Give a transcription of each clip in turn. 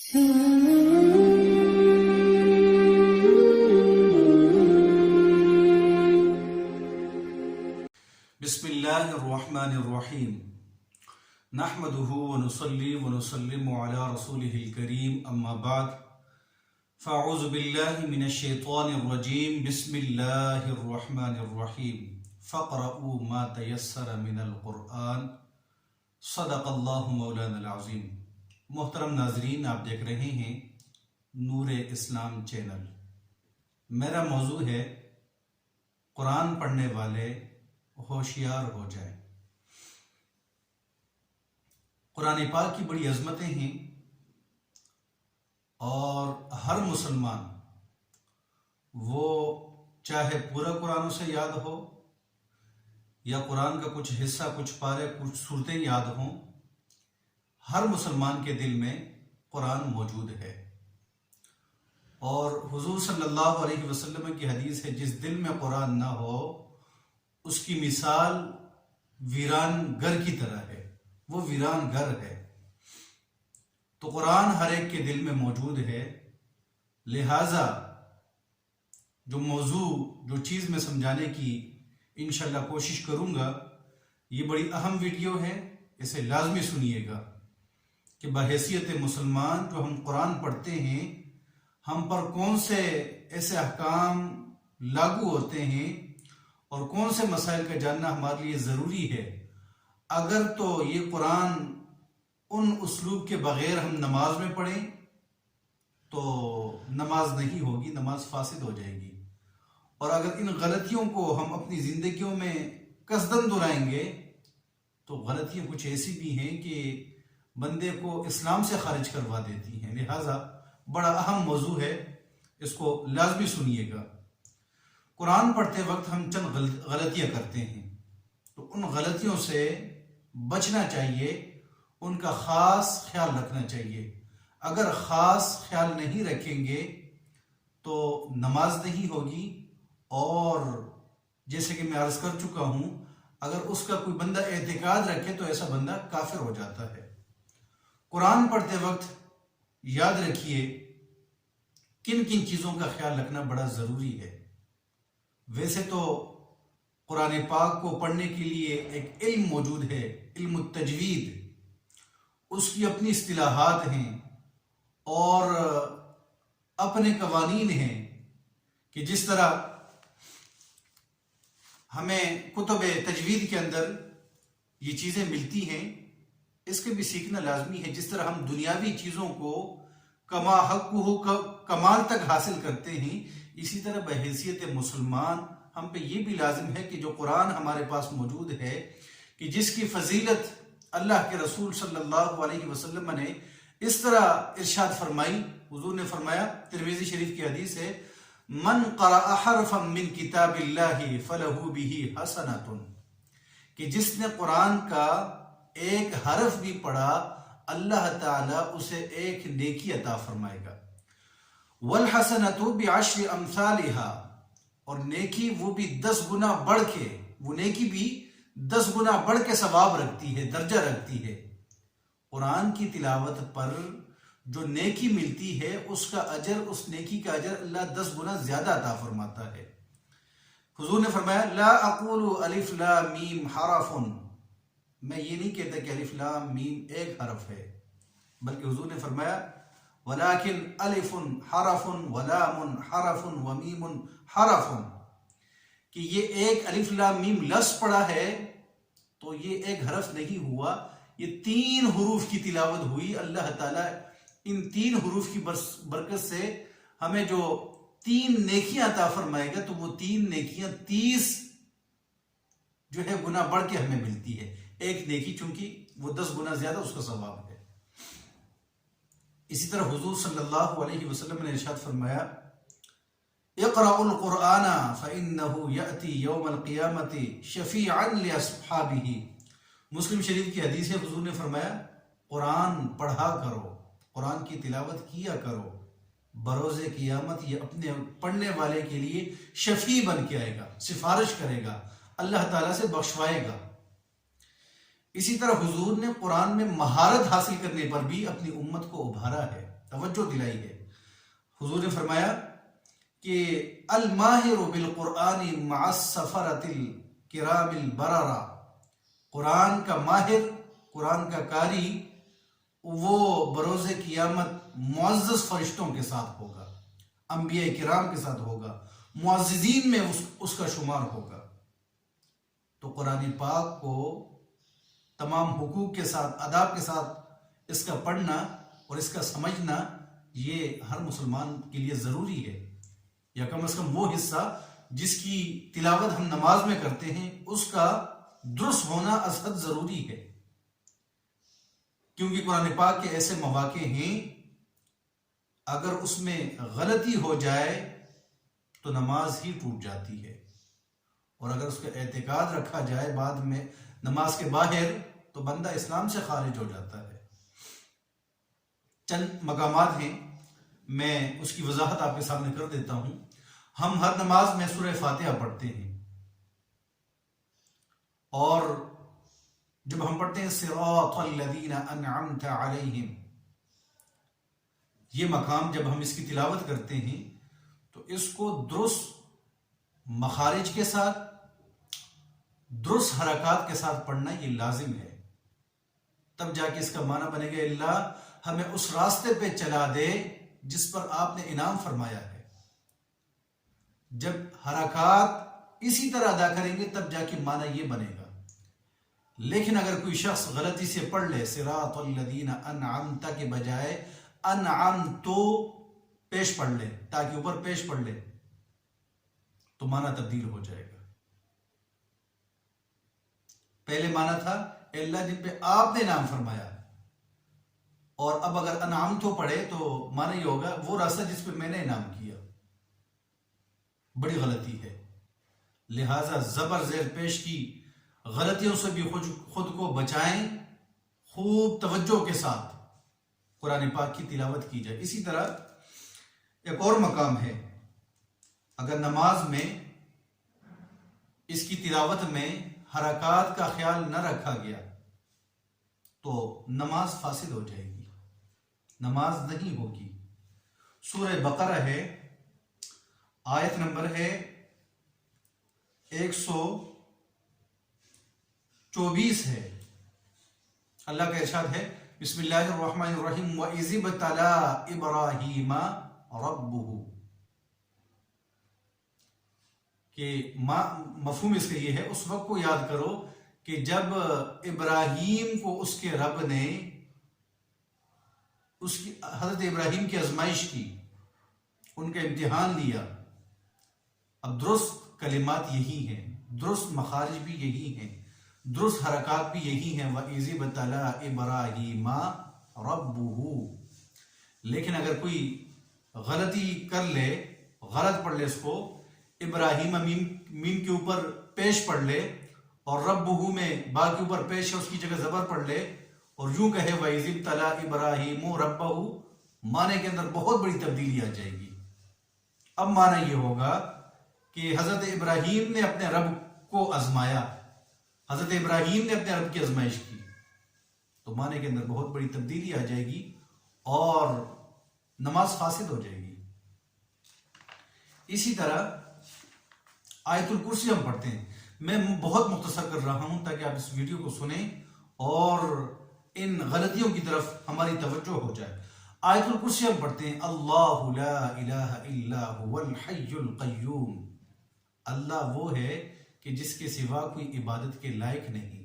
بسم اللہ الرحمن الرحیم نحمده ونصلي ونسلم على رسوله الكريم اما بعد فاعوذ باللہ من الشیطان الرجیم بسم اللہ الرحمن الرحیم فاقرؤوا ما تیسر من القرآن صدق اللہ مولانا العظیم۔ محترم ناظرین، آپ دیکھ رہے ہیں نور اسلام چینل۔ میرا موضوع ہے قرآن پڑھنے والے ہوشیار ہو جائیں۔ قرآن پاک کی بڑی عظمتیں ہیں اور ہر مسلمان وہ چاہے پورا قرآن اسے یاد ہو یا قرآن کا کچھ حصہ، کچھ پارے، کچھ صورتیں یاد ہوں، ہر مسلمان کے دل میں قرآن موجود ہے۔ اور حضور صلی اللہ علیہ وسلم کی حدیث ہے، جس دل میں قرآن نہ ہو اس کی مثال ویران گھر کی طرح ہے، وہ ویران گھر ہے۔ تو قرآن ہر ایک کے دل میں موجود ہے، لہٰذا جو موضوع، جو چیز میں سمجھانے کی انشاءاللہ کوشش کروں گا، یہ بڑی اہم ویڈیو ہے، اسے لازمی سنیے گا کہ بحیثیت مسلمان جو ہم قرآن پڑھتے ہیں، ہم پر کون سے ایسے احکام لاگو ہوتے ہیں اور کون سے مسائل کا جاننا ہمارے لیے ضروری ہے۔ اگر تو یہ قرآن ان اسلوب کے بغیر ہم نماز میں پڑھیں تو نماز نہیں ہوگی، نماز فاسد ہو جائے گی۔ اور اگر ان غلطیوں کو ہم اپنی زندگیوں میں قصداً دہرائیں گے تو غلطیاں کچھ ایسی بھی ہیں کہ بندے کو اسلام سے خارج کروا دیتی ہیں۔ لہٰذا بڑا اہم موضوع ہے، اس کو لازمی سنیے گا۔ قرآن پڑھتے وقت ہم چند غلطیاں کرتے ہیں، تو ان غلطیوں سے بچنا چاہیے، ان کا خاص خیال رکھنا چاہیے۔ اگر خاص خیال نہیں رکھیں گے تو نماز نہیں ہوگی، اور جیسے کہ میں عرض کر چکا ہوں، اگر اس کا کوئی بندہ اعتقاد رکھے تو ایسا بندہ کافر ہو جاتا ہے۔ قرآن پڑھتے وقت یاد رکھیے کن کن چیزوں کا خیال رکھنا بڑا ضروری ہے۔ ویسے تو قرآن پاک کو پڑھنے کے لیے ایک علم موجود ہے، علم التجوید، اس کی اپنی اصطلاحات ہیں اور اپنے قوانین ہیں کہ جس طرح ہمیں کتب تجوید کے اندر یہ چیزیں ملتی ہیں، اس کے بھی سیکھنا لازمی ہے۔ جس طرح ہم دنیاوی چیزوں کو کما حقہ کمال تک حاصل کرتے ہیں، اسی طرح بحیثیت مسلمان ہم پہ یہ بھی لازم ہے کہ جو قرآن ہمارے پاس موجود ہے، کہ جس کی فضیلت اللہ کے رسول صلی اللہ علیہ وسلم نے اس طرح ارشاد فرمائی۔ حضور نے فرمایا، ترمذی شریف کی حدیث ہے، من قرأ حرفا من کتاب اللہ فلہ بہ حسنۃ، کہ جس نے قرآن کا ایک حرف بھی پڑھا، اللہ تعالیٰ اسے ایک نیکی عطا فرمائے گا۔ والحسنۃ بعشر امثالها، اور نیکی وہ بھی 10 گنا بڑھ کے، وہ نیکی بھی 10 گنا بڑھ کے ثواب رکھتی ہے، درجہ رکھتی ہے۔ قرآن کی تلاوت پر جو نیکی ملتی ہے، اس کا اجر، اس نیکی کا اجر اللہ 10 گنا زیادہ عطا فرماتا ہے۔ حضور نے فرمایا، لا اقول الف لام میم حرف، میں یہ نہیں کہتا کہ الف لام میم ایک حرف ہے، بلکہ حضور نے فرمایا ولیکن الف حرف ولام حرف ومیم حرف، کہ یہ ایک الف لام میم لفظ پڑھا ہے تو یہ ایک حرف نہیں ہوا، یہ 3 حروف کی تلاوت ہوئی۔ اللہ تعالیٰ ان 3 حروف کی برکت سے ہمیں جو 3 نیکیاں عطا فرمائے گا، تو وہ 3 نیکیاں 30 جو ہے گنا بڑھ کے ہمیں ملتی ہے۔ ایک نیکی چونکہ وہ 10 گنا زیادہ اس کا ثواب ہے۔ اسی طرح حضور صلی اللہ علیہ وسلم نے ارشاد فرمایا، اقرأوا القرآن فإنه يأتي يوم القیامة شفیعا لأصحابہ۔ مسلم شریف کی حدیث ہے، حضور نے فرمایا قرآن پڑھا کرو، قرآن کی تلاوت کیا کرو، بروز قیامت یہ اپنے پڑھنے والے کے لیے شفیع بن کے آئے گا، سفارش کرے گا، اللہ تعالیٰ سے بخشوائے گا۔ اسی طرح حضور نے قرآن میں مہارت حاصل کرنے پر بھی اپنی امت کو ابھارا ہے۔ توجہ دلائی ہے. حضور نے فرمایا کہ الماہر بالقرآن مع السفرۃ الکرام البررہ، قرآن کا ماہر، قرآن کا قاری، وہ بروز قیامت معزز فرشتوں کے ساتھ ہوگا، انبیاء کرام کے ساتھ ہوگا، معززین میں اس کا شمار ہوگا. تو قرآن پاک کو تمام حقوق کے ساتھ، آداب کے ساتھ اس کا پڑھنا اور اس کا سمجھنا یہ ہر مسلمان کے لیے ضروری ہے. یا کم از کم وہ حصہ جس کی تلاوت ہم نماز میں کرتے ہیں اس کا درست ہونا از حد ضروری ہے، کیونکہ قرآن پاک کے ایسے مواقع ہیں اگر اس میں غلطی ہو جائے تو نماز ہی ٹوٹ جاتی ہے، اور اگر اس کا اعتقاد رکھا جائے بعد میں نماز کے باہر تو بندہ اسلام سے خارج ہو جاتا ہے. چند مقامات ہیں، میں اس کی وضاحت آپ کے سامنے کر دیتا ہوں. ہم ہر نماز میں سورہ فاتحہ پڑھتے ہیں، اور جب ہم پڑھتے ہیں صراط الذین انعمت علیہم، یہ مقام جب ہم اس کی تلاوت کرتے ہیں تو اس کو درست مخارج کے ساتھ، درست حرکات کے ساتھ پڑھنا یہ لازم ہے. تب جا کے اس کا معنی بنے گا اللہ ہمیں اس راستے پہ چلا دے جس پر آپ نے انعام فرمایا ہے. جب حرکات اسی طرح ادا کریں گے تب جا کے معنی یہ بنے گا. لیکن اگر کوئی شخص غلطی سے پڑھ لے صراط الذین انعمت کے بجائے انعمتو پیش پڑھ لے، تاکہ اوپر پیش پڑھ لے، تو معنی تبدیل ہو جائے گا. پہلے معنی تھا اللہ جن پہ آپ نے انعام فرمایا، اور اب اگر انعمتو پڑھے تو معنی یہ ہوگا وہ راستہ جس پہ میں نے انعام کیا. بڑی غلطی ہے. لہذا زبر زیر پیش کی غلطیوں سے بھی خود کو بچائیں، خوب توجہ کے ساتھ قرآن پاک کی تلاوت کی جائے. اسی طرح ایک اور مقام ہے، اگر نماز میں اس کی تلاوت میں حرکات کا خیال نہ رکھا گیا تو نماز فاسد ہو جائے گی، نماز نہیں ہوگی. سورہ بقرہ ہے، آیت نمبر ہے 124 ہے. اللہ کا ارشاد ہے بسم اللہ الرحمن الرحیم وَإِذِ ابْتَلَىٰ إِبْرَاهِيمَ رَبُّهُ، کہ مفہوم اس کا یہ ہے اس وقت کو یاد کرو کہ جب ابراہیم کو اس کے رب نے حضرت ابراہیم کی آزمائش کی، ان کا امتحان لیا. اب درست کلمات یہی ہیں، درست مخارج بھی یہی ہیں، درست حرکات بھی یہی ہیں وَإِذِ ابْتَلَىٰ إِبْرَاهِيمَ رَبُّهُ. لیکن اگر کوئی غلطی کر لے، غلط پڑھ لے، اس کو ابراہیم میم کے اوپر پیش پڑھ لے اور ربہ میں با کے اوپر پیش ہے اس کی جگہ زبر پڑھ لے اور یوں کہے وَإِذِ ابْتَلَىٰ إِبْرَاهِيمُ رَبَّهُ، معنی کے اندر بہت بڑی تبدیلی آ جائے گی. اب معنی یہ ہوگا کہ حضرت ابراہیم نے اپنے رب کو آزمایا، حضرت ابراہیم نے اپنے رب کی آزمائش کی، تو معنی کے اندر بہت بڑی تبدیلی آ جائے گی اور نماز فاسد ہو جائے گی. اسی طرح آیت الکرسی ہم پڑھتے ہیں. میں بہت مختصر کر رہا ہوں تاکہ آپ اس ویڈیو کو سنیں اور ان غلطیوں کی طرف ہماری توجہ ہو جائے. آیت الکرسی ہم پڑھتے ہیں اللہ لا الہ الا هو الحی القیوم. اللہ وہ ہے کہ جس کے سوا کوئی عبادت کے لائق نہیں،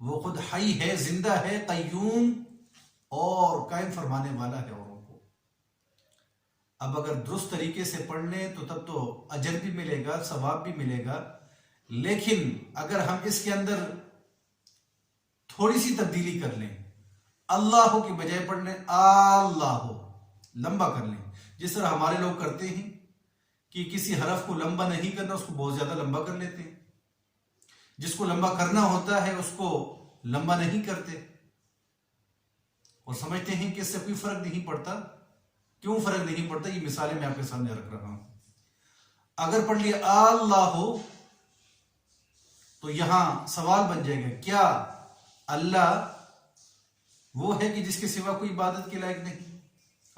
وہ خود حی ہے، زندہ ہے، قیوم اور قائم فرمانے والا ہے اوروں کو. اب اگر درست طریقے سے پڑھ لیں تو تب تو اجر بھی ملے گا، ثواب بھی ملے گا. لیکن اگر ہم اس کے اندر تھوڑی سی تبدیلی کر لیں، اللہ کی بجائے پڑھ لیں اللہ، لمبا کر لیں، جس طرح ہمارے لوگ کرتے ہیں کہ کسی حرف کو لمبا نہیں کرنا، اس کو بہت زیادہ لمبا کر لیتے ہیں. جس کو لمبا کرنا ہوتا ہے اس کو لمبا نہیں کرتے اور سمجھتے ہیں کہ اس سے کوئی فرق نہیں پڑتا. کیوں فرق نہیں پڑتا؟ یہ مثالیں میں آپ کے سامنے رکھ رہا ہوں. اگر پڑھ لیا اللہ ہو تو یہاں سوال بن جائے گا، کیا اللہ وہ ہے کہ جس کے سوا کوئی عبادت کے لائق نہیں؟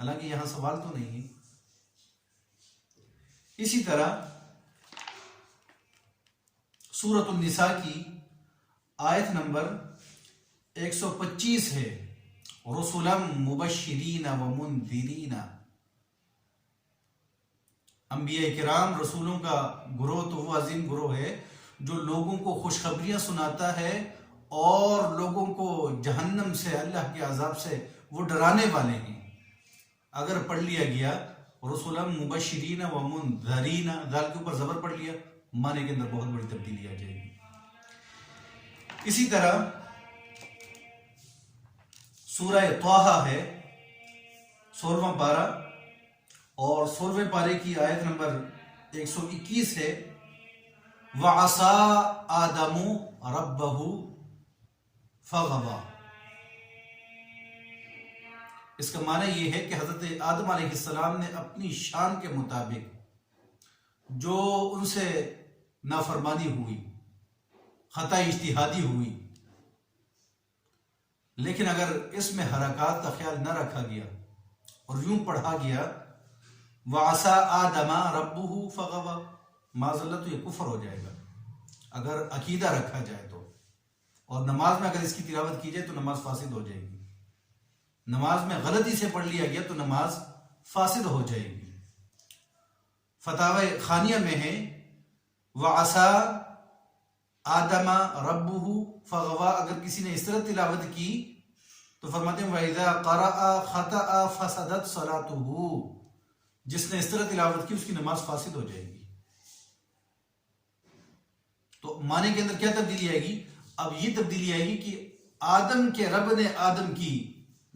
حالانکہ یہاں سوال تو نہیں ہے. اسی طرح سورۃ النساء کی آیت نمبر 125 ہے، رسلا مبشرین و منذرین. انبیاء کرام رسولوں کا گروہ تو وہ عظیم گروہ ہے جو لوگوں کو خوشخبریاں سناتا ہے اور لوگوں کو جہنم سے، اللہ کے عذاب سے وہ ڈرانے والے ہیں. اگر پڑھ لیا گیا رسولا مبشرین و منذرین، ذال کے اوپر زبر پڑھ لیا، معنی کے اندر بہت بڑی تبدیلی آ جائے گی. اسی طرح سورہ طٰہٰ ہے 16واں پارہ، اور 16ویں پارے کی آیت نمبر 121 ہے، وَعَصَىٰ آدَمُ رَبَّهُ فَغَوَىٰ. اس کا معنی یہ ہے کہ حضرت آدم علیہ السلام نے اپنی شان کے مطابق جو ان سے نافرمانی ہوئی، خطا اجتہادی ہوئی، لیکن اگر اس میں حرکات کا خیال نہ رکھا گیا اور یوں پڑھا گیا وَعَصَىٰ آدَمَ رَبُّهُ فَغَوَىٰ، معاذ اللہ تو یہ کفر ہو جائے گا اگر عقیدہ رکھا جائے تو. اور نماز میں اگر اس کی تلاوت کی جائے تو نماز فاسد ہو جائے گی. نماز میں غلطی سے پڑھ لیا گیا تو نماز فاسد ہو جائے گی. فتاوی خانیہ میں ہے وَعَصَىٰ آدَمَ رَبُّهُ فَغَوَىٰ، اگر کسی نے اس طرح تلاوت کی تو فرماتے ہیں وَإِذَا قَرَأَ خَطَأَ فَسَدَتْ صَلَاتُهُ، جس نے اس طرح تلاوت کی اس کی نماز فاسد ہو جائے گی. تو معنی کے اندر کیا تبدیلی آئے گی؟ اب یہ تبدیلی آئے گی کہ آدم کے رب نے آدم کی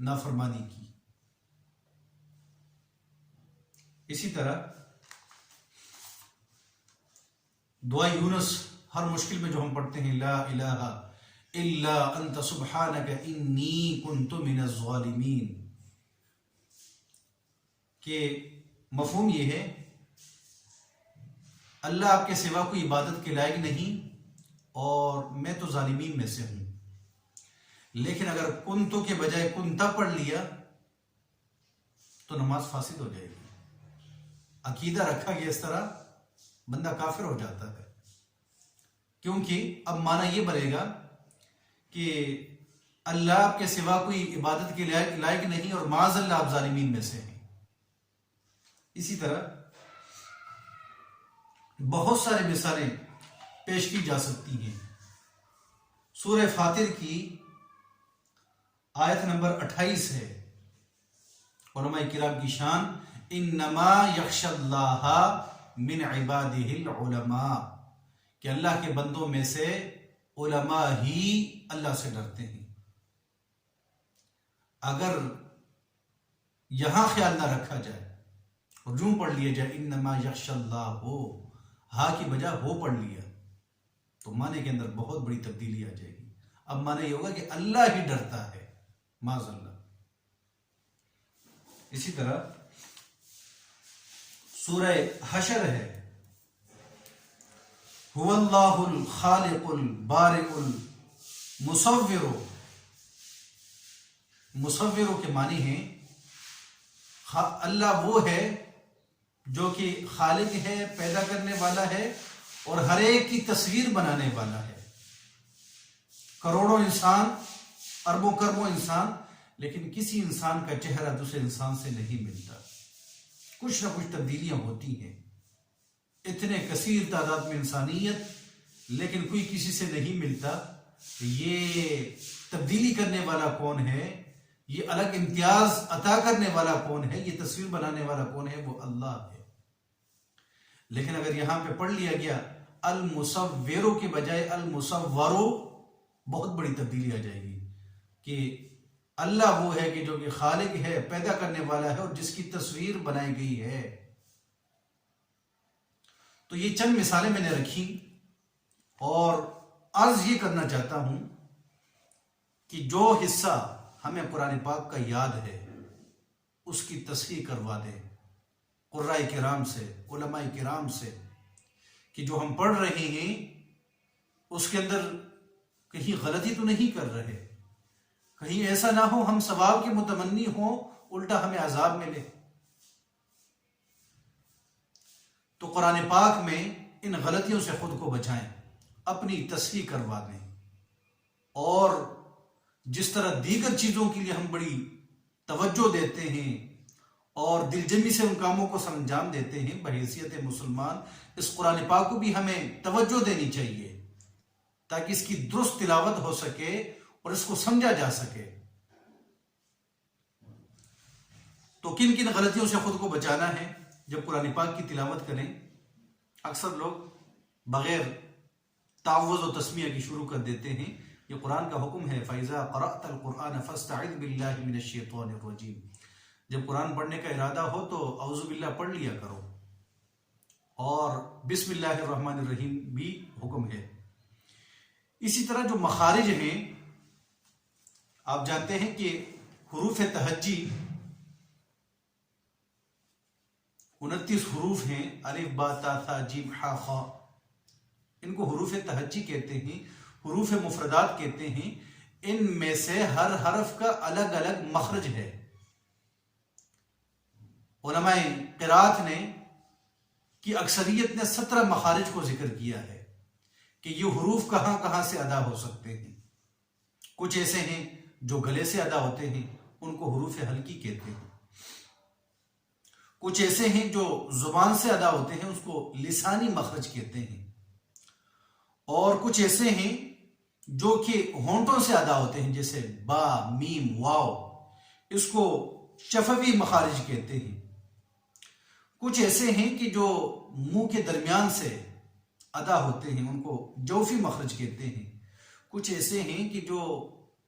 نافرمانی کی. اسی طرح دعا یونس ہر مشکل میں جو ہم پڑھتے ہیں، لا الہ الا انت سبحانک انی کنت من الظالمین، کہ مفہوم یہ ہے اللہ آپ کے سوا کوئی عبادت کے لائق نہیں اور میں تو ظالمین میں سے ہوں. لیکن اگر کنتو کے بجائے کنتا پڑھ لیا تو نماز فاسد ہو جائے گی. عقیدہ رکھا گیا اس طرح بندہ کافر ہو جاتا ہے، کیونکہ اب معنی یہ بنے گا کہ اللہ کے سوا کوئی عبادت کے لائق نہیں اور معاذ اللہ آپ ظالمین میں سے ہیں. اسی طرح بہت سارے مثالیں پیش کی جا سکتی ہیں. سورہ فاطر کی آیت نمبر 28 ہے، علماء کرام کی شان، انما یخشی اللہ من عبادہ العلماء، کہ اللہ کے بندوں میں سے علماء ہی اللہ سے ڈرتے ہیں. اگر یہاں خیال نہ رکھا جائے اور یوں پڑھ لیا جائے انما یخشی اللہ ہو، ہا کی بجائے ہو پڑھ لیا تو معنی کے اندر بہت بڑی تبدیلی آ جائے گی. اب معنی یہ ہوگا کہ اللہ ہی ڈرتا ہے، معاذ اللہ. اسی طرح سورہ حشر ہے، هو اللہ الخالق البارئ المصور. مصور کے معنی ہیں اللہ وہ ہے جو کہ خالق ہے، پیدا کرنے والا ہے اور ہر ایک کی تصویر بنانے والا ہے. کروڑوں انسان، اربوں کربوں انسان، لیکن کسی انسان کا چہرہ دوسرے انسان سے نہیں ملتا. کچھ نہ کچھ تبدیلیاں ہوتی ہیں. اتنے کثیر تعداد میں انسانیت، لیکن کوئی کسی سے نہیں ملتا. یہ تبدیلی کرنے والا کون ہے؟ یہ الگ امتیاز عطا کرنے والا کون ہے؟ یہ تصویر بنانے والا کون ہے؟ وہ اللہ ہے. لیکن اگر یہاں پہ پڑھ لیا گیا المصورو کے بجائے المصورو، بہت بڑی تبدیلی آ جائے گی کہ اللہ وہ ہے کہ جو کہ خالق ہے، پیدا کرنے والا ہے اور جس کی تصویر بنائی گئی ہے. تو یہ چند مثالیں میں نے رکھی اور عرض یہ کرنا چاہتا ہوں کہ جو حصہ ہمیں قرآن پاک کا یاد ہے اس کی تصحیح کروا دیں قراء کرام سے، علماء کرام سے، کہ جو ہم پڑھ رہے ہیں اس کے اندر کہیں غلطی تو نہیں کر رہے، کہیں ایسا نہ ہو ہم ثواب کے متمنی ہوں الٹا ہمیں عذاب ملے. تو قرآن پاک میں ان غلطیوں سے خود کو بچائیں، اپنی تصحیح کروا دیں، اور جس طرح دیگر چیزوں کے لیے ہم بڑی توجہ دیتے ہیں اور دل جمی سے ان کاموں کو سر انجام دیتے ہیں، بحیثیت مسلمان اس قرآن پاک کو بھی ہمیں توجہ دینی چاہیے تاکہ اس کی درست تلاوت ہو سکے اور اس کو سمجھا جا سکے. تو کن کن غلطیوں سے خود کو بچانا ہے جب قرآن پاک کی تلاوت کریں؟ اکثر لوگ بغیر تعوذ و تسمیہ کی شروع کر دیتے ہیں. یہ قرآن کا حکم ہے، فَإِذَا قَرَأْتَ الْقُرْآنَ فَاسْتَعِذْ بِاللَّهِ مِنَ الشَّيْطَانِ الرَّجِيمِ. جب قرآن پڑھنے کا ارادہ ہو تو اعوذ باللہ پڑھ لیا کرو، اور بسم اللہ الرحمن الرحیم بھی حکم ہے. اسی طرح جو مخارج ہیں، آپ جانتے ہیں کہ حروف تہجی 29 حروف ہیں، الف با تا ثا جیم حا خا. ان کو حروف تہجی کہتے ہیں، حروف مفردات کہتے ہیں. ان میں سے ہر حرف کا الگ الگ مخرج ہے. علماء قرات نے کی اکثریت نے 17 مخارج کو ذکر کیا ہے کہ یہ حروف کہاں کہاں سے ادا ہو سکتے ہیں. کچھ ایسے ہیں جو گلے سے ادا ہوتے ہیں، ان کو حروف حلقی کہتے ہیں. کچھ ایسے ہیں جو زبان سے ادا ہوتے ہیں، اس کو لسانی مخرج کہتے ہیں. اور کچھ ایسے ہیں جو کہ ہونٹوں سے ادا ہوتے ہیں، جیسے با، میم، واو، اس کو شفوی مخارج کہتے ہیں. کچھ ایسے ہیں کہ جو منہ کے درمیان سے ادا ہوتے ہیں، ان کو جوفی مخرج کہتے ہیں. کچھ ایسے ہیں کہ جو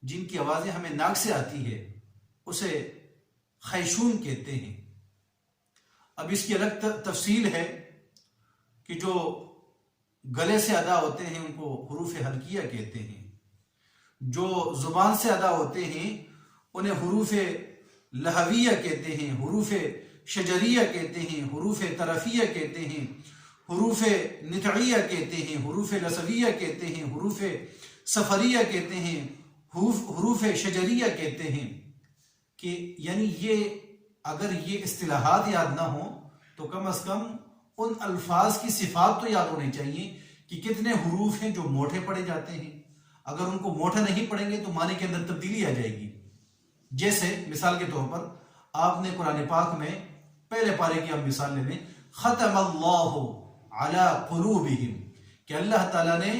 جن کی آوازیں ہمیں ناک سے آتی ہے، اسے خیشوم کہتے ہیں. اب اس کی الگ تفصیل ہے کہ جو گلے سے ادا ہوتے ہیں ان کو حروف حلقیہ کہتے ہیں. جو زبان سے ادا ہوتے ہیں انہیں حروف لہویہ کہتے ہیں، حروف شجریہ کہتے ہیں، حروف طرفیہ کہتے ہیں، حروف نطعیہ کہتے ہیں، حروف لسویہ کہتے ہیں، حروف سفریہ کہتے ہیں، حروف شجریہ کہتے ہیں. کہ یعنی یہ اگر یہ اصطلاحات یاد نہ ہوں تو کم از کم ان الفاظ کی صفات تو یاد ہونے چاہیے کہ کتنے حروف ہیں جو موٹے پڑے جاتے ہیں. اگر ان کو موٹا نہیں پڑھیں گے تو معنی کے اندر تبدیلی آ جائے گی. جیسے مثال کے طور پر آپ نے قرآن پاک میں پہلے پارے کی آپ مثال لے لیں، ختم اللہ علی قلوبہم، کہ اللہ تعالیٰ نے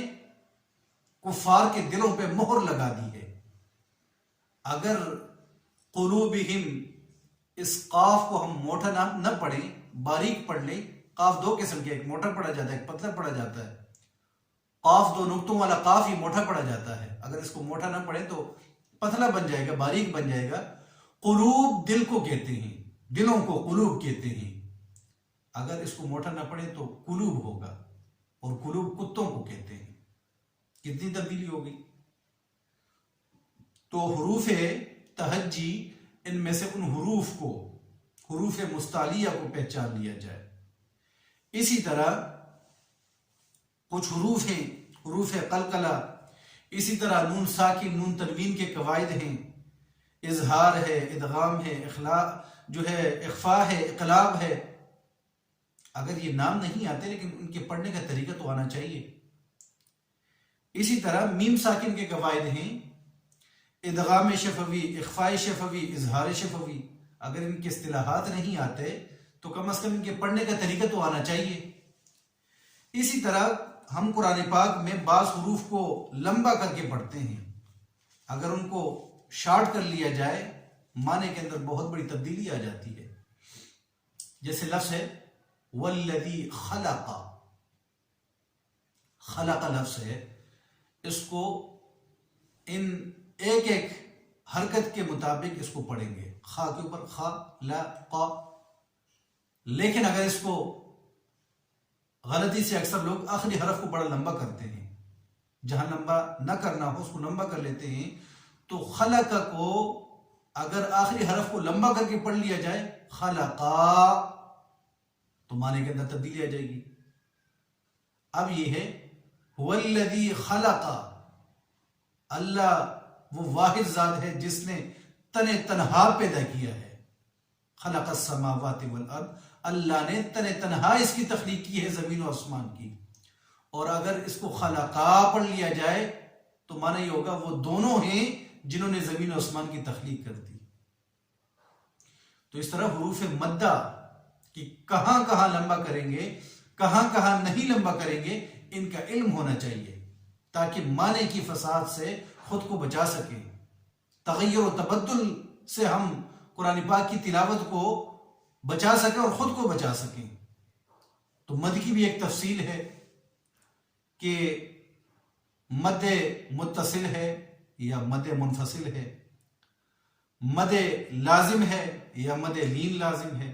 کفار کے دلوں پہ مہر لگا دی ہے. اگر قلوبہم اس قاف کو ہم موٹا نہ پڑھیں، باریک پڑھ لیں. قاف دو قسم کے، ایک موٹا پڑھا جاتا ہے، ایک پتلا پڑھا جاتا ہے. قاف 2 نقطوں والا قاف ہی موٹا پڑھا جاتا ہے. اگر اس کو موٹا نہ پڑھیں تو پتلا بن جائے گا، باریک بن جائے گا. قلوب دل کو کہتے ہیں، دلوں کو قلوب کہتے ہیں. اگر اس کو موٹا نہ پڑھیں تو قلوب ہوگا، اور قلوب کتوں کو کہتے ہیں. کتنی تبدیلی ہو گئی. تو حروف تہجی، ان میں سے ان حروف کو، حروف مستعلیہ کو پہچان لیا جائے. اسی طرح کچھ حروف ہیں حروف قلقلہ. اسی طرح نون ساکن، نون تنوین کے قواعد ہیں. اظہار ہے، ادغام ہے، اخفاء ہے، اقلاب ہے. اگر یہ نام نہیں آتے لیکن ان کے پڑھنے کا طریقہ تو آنا چاہیے. اسی طرح میم ساکن کے قواعد ہیں، ادغام شفوی، اخفاء شفوی، اظہار شفوی. اگر ان کے اصطلاحات نہیں آتے تو کم از کم ان کے پڑھنے کا طریقہ تو آنا چاہیے. اسی طرح ہم قرآن پاک میں بعض حروف کو لمبا کر کے پڑھتے ہیں. اگر ان کو شارٹ کر لیا جائے معنی کے اندر بہت بڑی تبدیلی آ جاتی ہے. جیسے لفظ ہے والذی خلق، خلق لفظ ہے، اس کو ان ایک ایک حرکت کے مطابق اس کو پڑھیں گے. خا کے اوپر خا، لا، قا. لیکن اگر اس کو غلطی سے اکثر لوگ آخری حرف کو بڑا لمبا کرتے ہیں، جہاں لمبا نہ کرنا ہو اس کو لمبا کر لیتے ہیں. تو خلق کو اگر آخری حرف کو لمبا کر کے پڑھ لیا جائے خلقا، تو معنی کے اندر تبدیلی آ جائے گی. اب یہ ہے والذی خلق، اللہ وہ واحد ذات ہے جس نے تنہا پیدا کیا ہے. خلق السماوات والارض، اللہ نے تنہا اس کی تخلیق کی ہے زمین و آسمان کی. اور اگر اس کو خلقا پڑھ لیا جائے تو معنی یہ ہوگا وہ دونوں ہیں جنہوں نے زمین و آسمان کی تخلیق کر دی. تو اس طرح حروف مدہ کہ کہاں کہاں لمبا کریں گے، کہاں کہاں نہیں لمبا کریں گے، ان کا علم ہونا چاہیے تاکہ معنی کی فساد سے خود کو بچا سکیں. تغیر و تبدل سے ہم قرآن پاک کی تلاوت کو بچا سکیں اور خود کو بچا سکیں. تو مد کی بھی ایک تفصیل ہے کہ مد متصل ہے یا مد منفصل ہے، مد لازم ہے یا مد لین لازم ہے،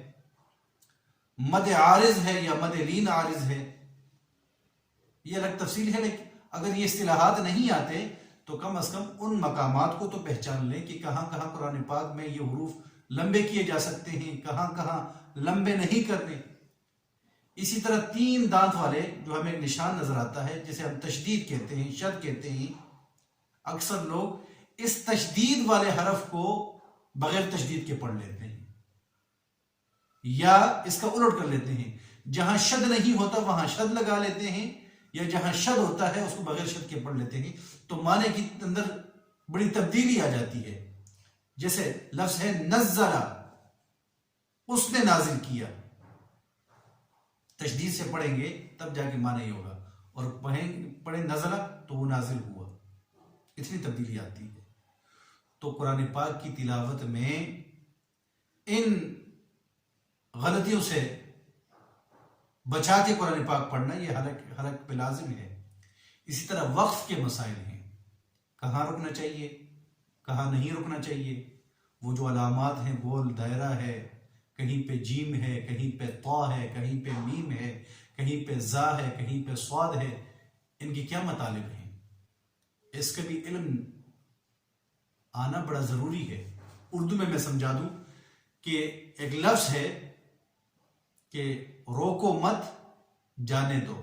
مد عارض ہے یا مد لین عارض ہے. یہ الگ تفصیل ہے، لیکن اگر یہ اصطلاحات نہیں آتے تو کم از کم ان مقامات کو تو پہچان لیں کہ کہاں کہاں قرآن پاک میں یہ حروف لمبے کیے جا سکتے ہیں، کہاں کہاں لمبے نہیں کرنے. اسی طرح 3 دانت والے جو ہمیں ایک نشان نظر آتا ہے جسے ہم تشدید کہتے ہیں، شد کہتے ہیں، اکثر لوگ اس تشدید والے حرف کو بغیر تشدید کے پڑھ لیتے ہیں یا اس کا الٹ کر لیتے ہیں. جہاں شد نہیں ہوتا وہاں شد لگا لیتے ہیں، یا جہاں شد ہوتا ہے اس کو بغیر شد کے پڑھ لیتے ہیں. تو معنی کے اندر بڑی تبدیلی آ جاتی ہے. جیسے لفظ ہے نزلہ، اس نے نازل کیا، تشدید سے پڑھیں گے تب جا کے معنی یہ ہوگا، اور پڑھیں نزلہ تو وہ نازل ہوا. اتنی تبدیلی آتی ہے. تو قرآن پاک کی تلاوت میں ان غلطیوں سے بچا کے قرآن پاک پڑھنا یہ حلق پہ لازم ہے. اسی طرح وقف کے مسائل ہیں، کہاں رکنا چاہیے، کہاں نہیں رکنا چاہیے. وہ جو علامات ہیں، گول دائرہ ہے، کہیں پہ جیم ہے، کہیں پہ طا ہے، کہیں پہ میم ہے، کہیں پہ زا ہے، کہیں پہ صاد ہے، ان کی کیا مطالب ہیں، اس کا بھی علم آنا بڑا ضروری ہے. اردو میں سمجھا دوں کہ ایک لفظ ہے کہ روکو مت جانے دو،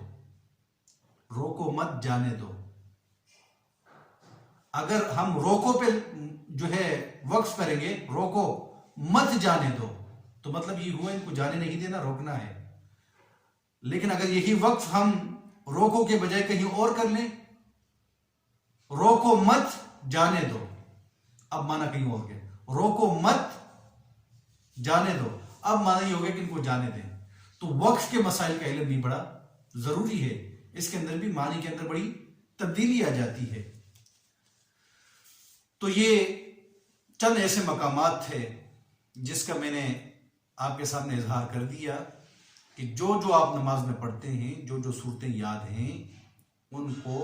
روکو مت جانے دو. اگر ہم روکو پہ جو ہے وقف کریں گے، روکو مت جانے دو، تو مطلب یہ ہوا ان کو جانے نہیں دینا، روکنا ہے. لیکن اگر یہی وقف ہم روکو کے بجائے کہیں اور کر لیں، روکو مت جانے دو، اب معنی کہیں اور گیا. روکو مت جانے دو، اب معنی یہ ہو گیا کہ ان کو جانے دیں. تو وقف کے مسائل کا علم بھی بڑا ضروری ہے. اس کے اندر بھی معنی کے اندر بڑی تبدیلی آ جاتی ہے. تو یہ چند ایسے مقامات تھے جس کا میں نے آپ کے سامنے اظہار کر دیا کہ جو آپ نماز میں پڑھتے ہیں، جو صورتیں یاد ہیں، ان کو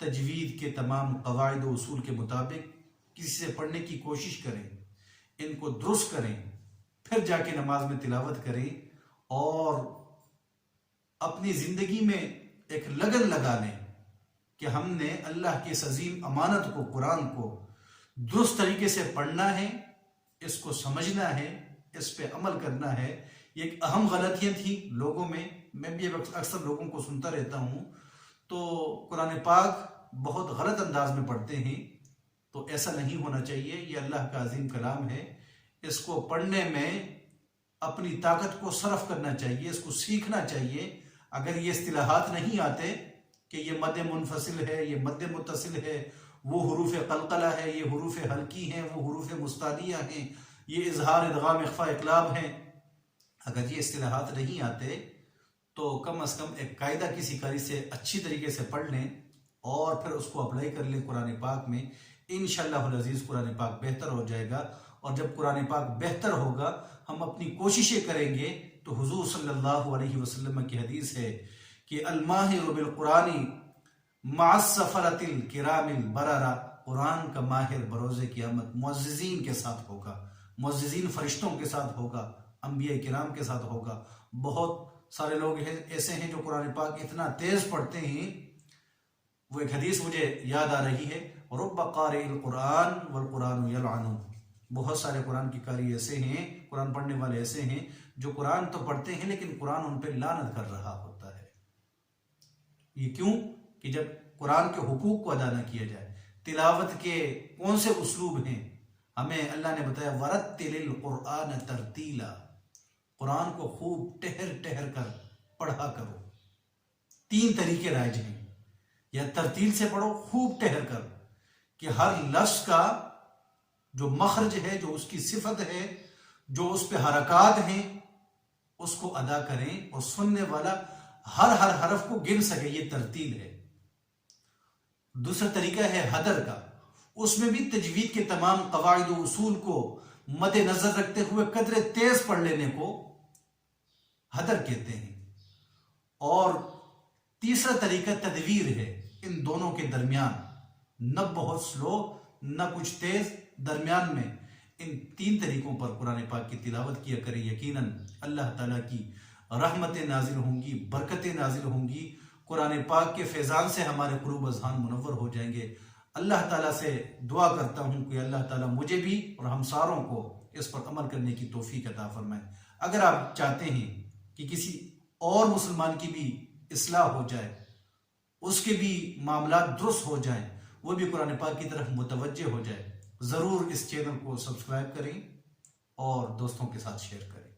تجوید کے تمام قواعد و اصول کے مطابق کسی سے پڑھنے کی کوشش کریں، ان کو درست کریں، پھر جا کے نماز میں تلاوت کریں، اور اپنی زندگی میں ایک لگن لگا لیں کہ ہم نے اللہ کی اس عظیم امانت کو، قرآن کو درست طریقے سے پڑھنا ہے، اس کو سمجھنا ہے، اس پہ عمل کرنا ہے. یہ ایک اہم غلطیاں تھیں لوگوں میں بھی اکثر لوگوں کو سنتا رہتا ہوں، تو قرآن پاک بہت غلط انداز میں پڑھتے ہیں. تو ایسا نہیں ہونا چاہیے. یہ اللہ کا عظیم کلام ہے، اس کو پڑھنے میں اپنی طاقت کو صرف کرنا چاہیے، اس کو سیکھنا چاہیے. اگر یہ اصطلاحات نہیں آتے کہ یہ مد منفصل ہے، یہ مد متصل ہے، وہ حروف قلقلہ ہے، یہ حروف حلقی ہیں، وہ حروف مستعلیہ ہیں، یہ اظہار، ادغام، اخفاء، اقلاب ہیں، اگر یہ اصطلاحات نہیں آتے تو کم از کم ایک قاعدہ کسی قاری سے اچھی طریقے سے پڑھ لیں اور پھر اس کو اپلائی کر لیں قرآن پاک میں. انشاءاللہ العزیز قرآن پاک بہتر ہو جائے گا. اور جب قرآن پاک بہتر ہوگا، ہم اپنی کوششیں کریں گے، تو حضور صلی اللہ علیہ وسلم کی حدیث ہے کہ الماہر بالقرآن مع السفرۃ الکرام البررہ، قرآن کا ماہر بروز قیامت معززین کے ساتھ ہوگا، معززین فرشتوں کے ساتھ ہوگا، انبیاء کرام کے ساتھ ہوگا. بہت سارے لوگ ایسے ہیں جو قرآن پاک اتنا تیز پڑھتے ہیں. وہ ایک حدیث مجھے یاد آ رہی ہے، رب قارئ القرآن والقرآن یلعنہ. بہت سارے قرآن کی قاری ایسے ہیں، قرآن پڑھنے والے ایسے ہیں جو قرآن تو پڑھتے ہیں لیکن قرآن ان پہ لعنت کر رہا ہوتا ہے. یہ کیوں؟ کہ جب قرآن کے حقوق کو ادا نہ کیا جائے. تلاوت کے کون سے اسلوب ہیں؟ ہمیں اللہ نے بتایا وَرَتِّلِ الْقُرْآنَ تَرْتِيلًا، قرآن کو خوب ٹہر ٹہر کر پڑھا کرو۔ 3 طریقے رائج ہیں، یا ترتیل سے پڑھو خوب ٹہر کر، کہ ہر لفظ کا جو مخرج ہے، جو اس کی صفت ہے، جو اس پہ حرکات ہیں، اس کو ادا کریں، اور سننے والا ہر حرف کو گن سکے، یہ ترتیل ہے۔ دوسرا طریقہ ہے حدر کا، اس میں بھی تجوید کے تمام قواعد و اصول کو مد نظر رکھتے ہوئے قدر تیز پڑھ لینے کو حدر کہتے ہیں۔ اور تیسرا طریقہ تدویر ہے، ان دونوں کے درمیان، نہ بہت سلو نہ کچھ تیز، درمیان میں۔ ان 3 طریقوں پر قرآن پاک کی تلاوت کیا کریں، یقیناً اللہ تعالیٰ کی رحمتیں نازل ہوں گی، برکتیں نازل ہوں گی، قرآن پاک کے فیضان سے ہمارے قلوب اذہان منور ہو جائیں گے۔ اللہ تعالیٰ سے دعا کرتا ہوں کہ اللہ تعالیٰ مجھے بھی اور ہم ساروں کو اس پر عمل کرنے کی توفیق عطا فرمائے۔ اگر آپ چاہتے ہیں کہ کسی اور مسلمان کی بھی اصلاح ہو جائے، اس کے بھی معاملات درست ہو جائیں، وہ بھی قرآن پاک کی طرف متوجہ ہو جائے، ضرور اس چینل کو سبسکرائب کریں اور دوستوں کے ساتھ شیئر کریں۔